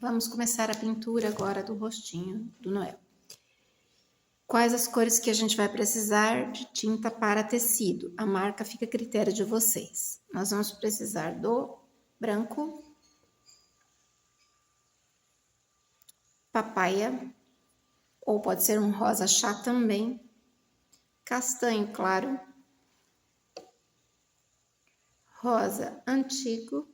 Vamos começar a pintura agora do rostinho do Noel. Quais as cores que a gente vai precisar de tinta para tecido? A marca fica a critério de vocês. Nós vamos precisar do branco, papaya, ou pode ser um rosa chá também, castanho claro, rosa antigo,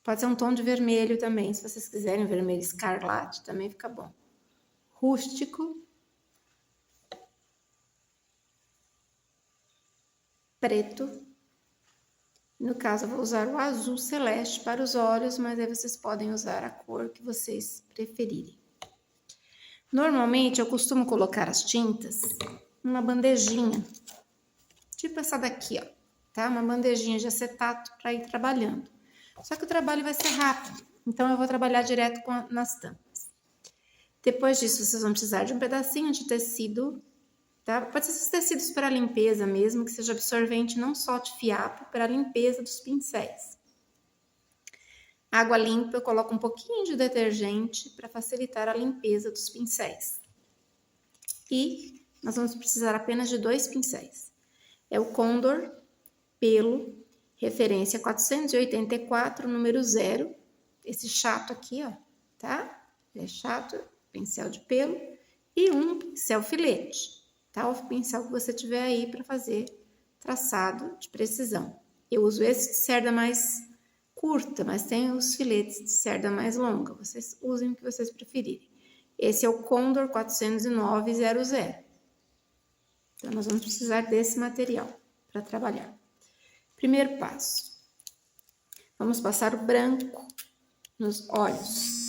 pode ser um tom de vermelho também, se vocês quiserem, vermelho escarlate também fica bom. Rústico, preto, no caso eu vou usar o azul celeste para os olhos, mas aí vocês podem usar a cor que vocês preferirem. Normalmente eu costumo colocar as tintas numa bandejinha, tipo essa daqui, ó, tá? Uma bandejinha de acetato para ir trabalhando. Só que o trabalho vai ser rápido, então eu vou trabalhar direto nas tampas. Depois disso, vocês vão precisar de um pedacinho de tecido, tá? Pode ser esses tecidos para limpeza mesmo, que seja absorvente, não solte fiapo, para a limpeza dos pincéis. Água limpa, eu coloco um pouquinho de detergente para facilitar a limpeza dos pincéis. E nós vamos precisar apenas de 2 pincéis. É o Condor Pelo, referência 484, número 0. Esse chato aqui, ó, tá? Ele é chato, pincel de pelo. E um pincel filete, tá? O pincel que você tiver aí para fazer traçado de precisão. Eu uso esse de cerda mais curta, mas tem os filetes de cerda mais longa. Vocês usem o que vocês preferirem. Esse é o Condor 40900. Então, nós vamos precisar desse material para trabalhar. Primeiro passo. Vamos passar o branco nos olhos.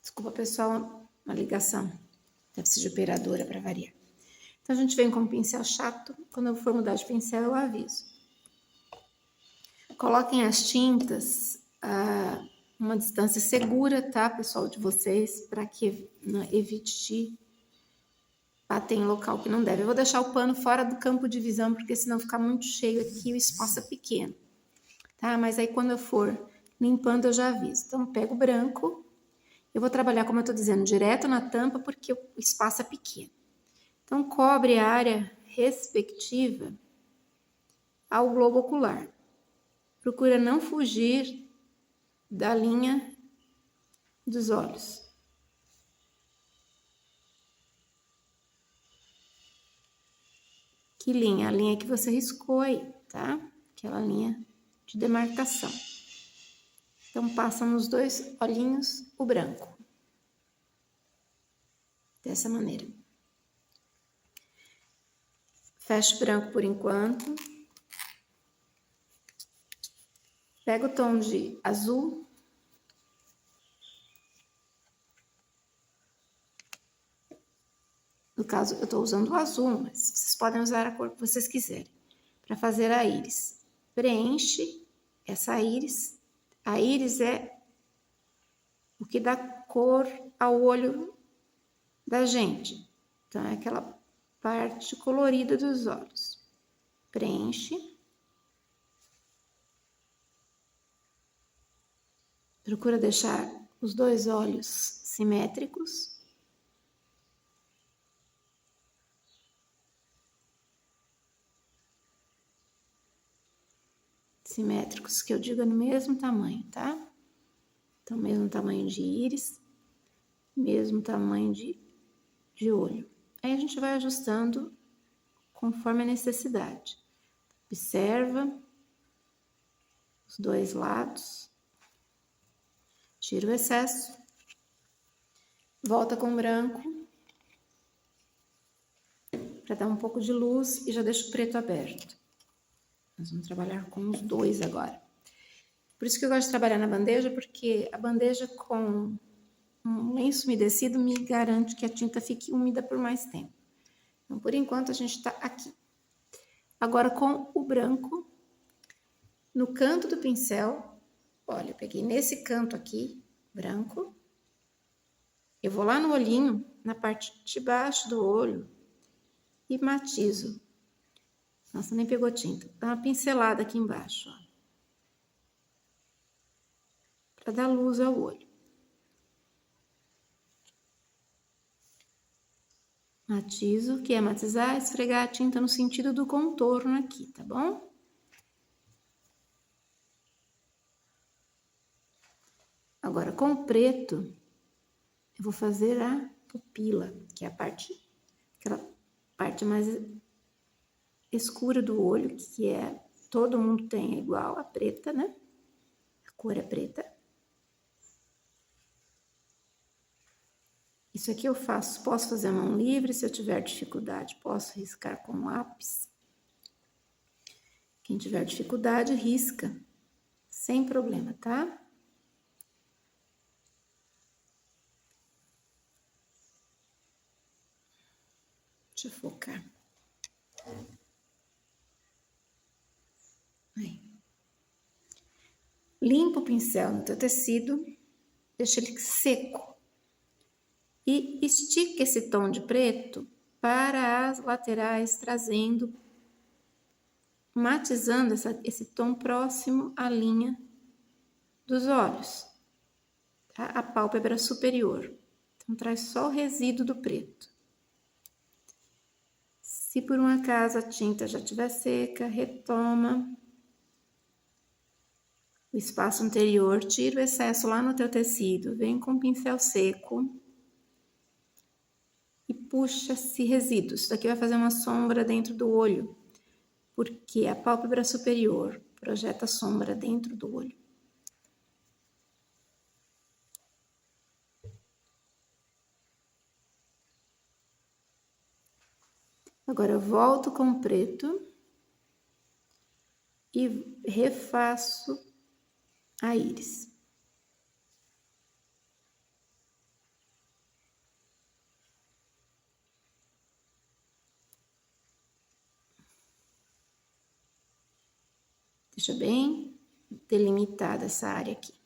Desculpa, pessoal, uma ligação. Deve ser de operadora para variar. Então, a gente vem com um pincel chato. Quando eu for mudar de pincel, eu aviso. Coloquem as tintas a uma distância segura, tá, pessoal, de vocês, para que evite de bater em local que não deve. Eu vou deixar o pano fora do campo de visão, porque senão fica muito cheio aqui e o espaço é pequeno, tá? Mas aí quando eu for limpando, eu já aviso. Então, pego o branco. Eu vou trabalhar, como eu tô dizendo, direto na tampa, porque o espaço é pequeno. Então, cobre a área respectiva ao globo ocular. Procura não fugir da linha dos olhos. Que linha? A linha que você riscou aí, tá? Aquela linha de demarcação. Então, passa nos 2 olhinhos o branco. Dessa maneira. Fecha o branco por enquanto. Pega o tom de azul. No caso, eu tô usando o azul, mas vocês podem usar a cor que vocês quiserem. Para fazer a íris. Preenche essa íris. A íris é o que dá cor ao olho da gente. Então, é aquela parte colorida dos olhos. Preenche. Procura deixar os 2 olhos simétricos. Simétricos, que eu digo, é no mesmo tamanho, tá? Então, mesmo tamanho de íris, mesmo tamanho de olho. Aí a gente vai ajustando conforme a necessidade. Observa os 2 lados. Tira o excesso. Volta com o branco. Para dar um pouco de luz e já deixa o preto aberto. Nós vamos trabalhar com os 2 agora. Por isso que eu gosto de trabalhar na bandeja, porque a bandeja com um lenço umedecido me garante que a tinta fique úmida por mais tempo. Então, por enquanto, a gente está aqui. Agora, com o branco, no canto do pincel, olha, eu peguei nesse canto aqui, branco. Eu vou lá no olhinho, na parte de baixo do olho e matizo. Nossa, nem pegou tinta. Dá uma pincelada aqui embaixo, ó, para dar luz ao olho. Matizo, que é matizar, esfregar a tinta no sentido do contorno aqui, tá bom? Agora, com o preto, eu vou fazer a pupila, que é aquela parte mais escura do olho, que todo mundo tem igual, a preta, né? A cor é preta. Isso aqui eu posso fazer a mão livre, se eu tiver dificuldade, posso riscar com lápis. Quem tiver dificuldade, risca, sem problema, tá? Deixa eu focar. Aí. Limpa o pincel no teu tecido, deixa ele seco. E estica esse tom de preto para as laterais, matizando esse tom próximo à linha dos olhos, tá? A pálpebra superior. Então, traz só o resíduo do preto. Se por um acaso a tinta já estiver seca, retoma o espaço anterior, tira o excesso lá no teu tecido, vem com o pincel seco e puxa esse resíduo. Isso daqui vai fazer uma sombra dentro do olho, porque a pálpebra superior projeta sombra dentro do olho. Agora eu volto com o preto e refaço a íris. Deixa bem delimitada essa área aqui.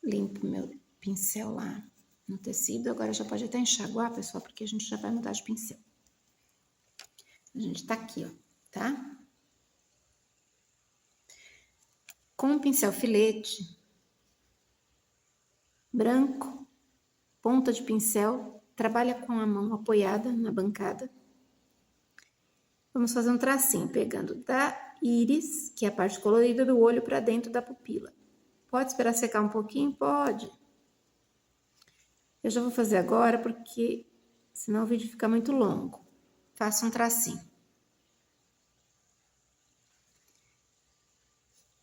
Limpo meu pincel lá no tecido. Agora já pode até enxaguar, pessoal, porque a gente já vai mudar de pincel. A gente tá aqui, ó, tá? Com o pincel filete branco, ponta de pincel, trabalha com a mão apoiada na bancada. Vamos fazer um tracinho, pegando da íris, que é a parte colorida do olho, para dentro da pupila. Pode esperar secar um pouquinho? Pode. Eu já vou fazer agora, porque senão o vídeo fica muito longo. Faça um tracinho.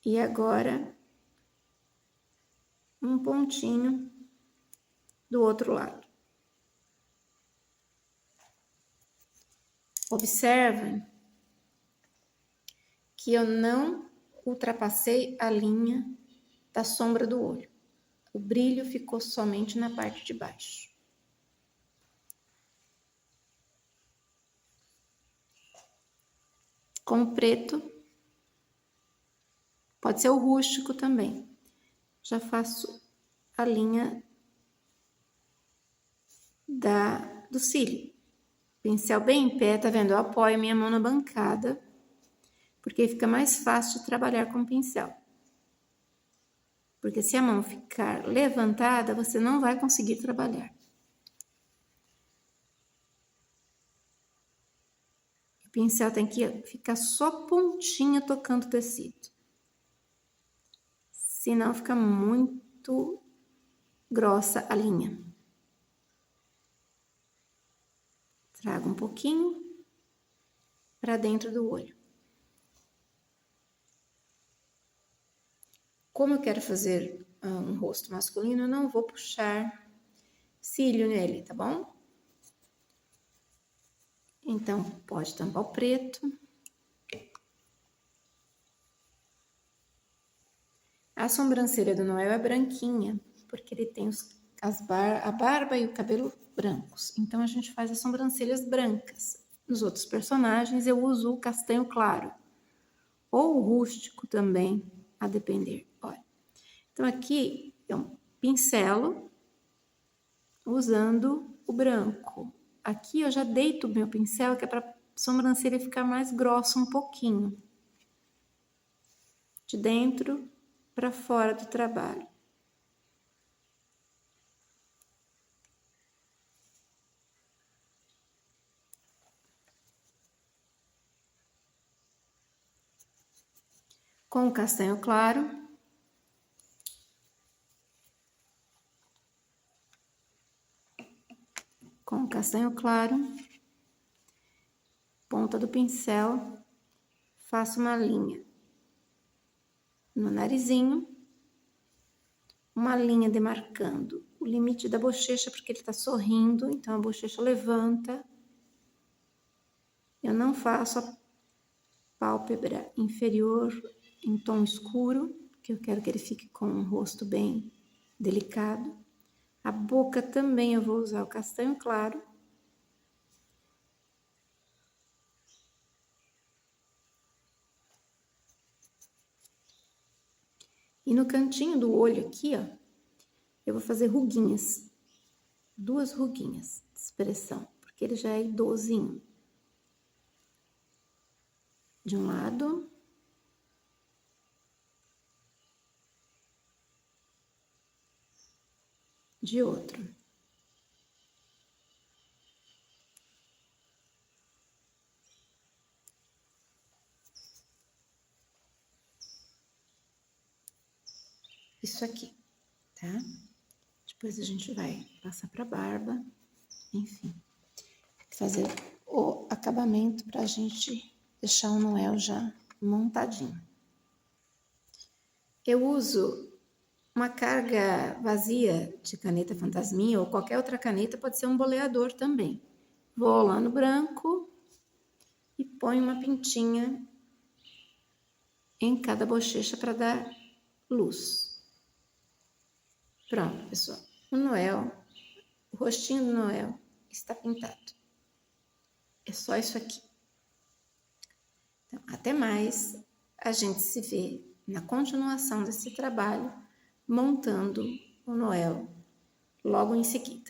E agora, um pontinho do outro lado. Observem que eu não ultrapassei a linha da sombra do olho. O brilho ficou somente na parte de baixo. Com o preto, pode ser o rústico também. Já faço a linha do cílio. Pincel bem em pé, tá vendo? Eu apoio minha mão na bancada, porque fica mais fácil de trabalhar com o pincel. Porque se a mão ficar levantada, você não vai conseguir trabalhar. O pincel tem que ficar só pontinha tocando o tecido. Senão fica muito grossa a linha. Trago um pouquinho para dentro do olho. Como eu quero fazer um rosto masculino, eu não vou puxar cílio nele, tá bom? Então, pode tampar o preto. A sobrancelha do Noel é branquinha, porque ele tem a barba e o cabelo brancos. Então, a gente faz as sobrancelhas brancas. Nos outros personagens, eu uso o castanho claro. Ou o rústico também, a depender. Olha. Então, aqui eu pincelo usando o branco. Aqui eu já deito o meu pincel, que é para a sobrancelha ficar mais grossa um pouquinho. De dentro para fora do trabalho. Com o castanho claro, ponta do pincel, faço uma linha no narizinho, uma linha demarcando o limite da bochecha, porque ele está sorrindo, então a bochecha levanta. Eu não faço a pálpebra inferior em tom escuro, porque eu quero que ele fique com um rosto bem delicado. A boca também eu vou usar o castanho claro. E no cantinho do olho aqui, ó, eu vou fazer ruguinhas. 2 ruguinhas de expressão, porque ele já é idosinho. De um lado. De outro. Isso aqui, tá? Depois a gente vai passar pra barba, enfim. Fazer o acabamento pra gente deixar o Noel já montadinho. Eu uso uma carga vazia de caneta fantasminha ou qualquer outra caneta, pode ser um boleador também. Vou lá no branco e ponho uma pintinha em cada bochecha para dar luz. Pronto, pessoal. O Noel, o rostinho do Noel está pintado. É só isso aqui. Então, até mais. A gente se vê na continuação desse trabalho, montando o Noel logo em seguida.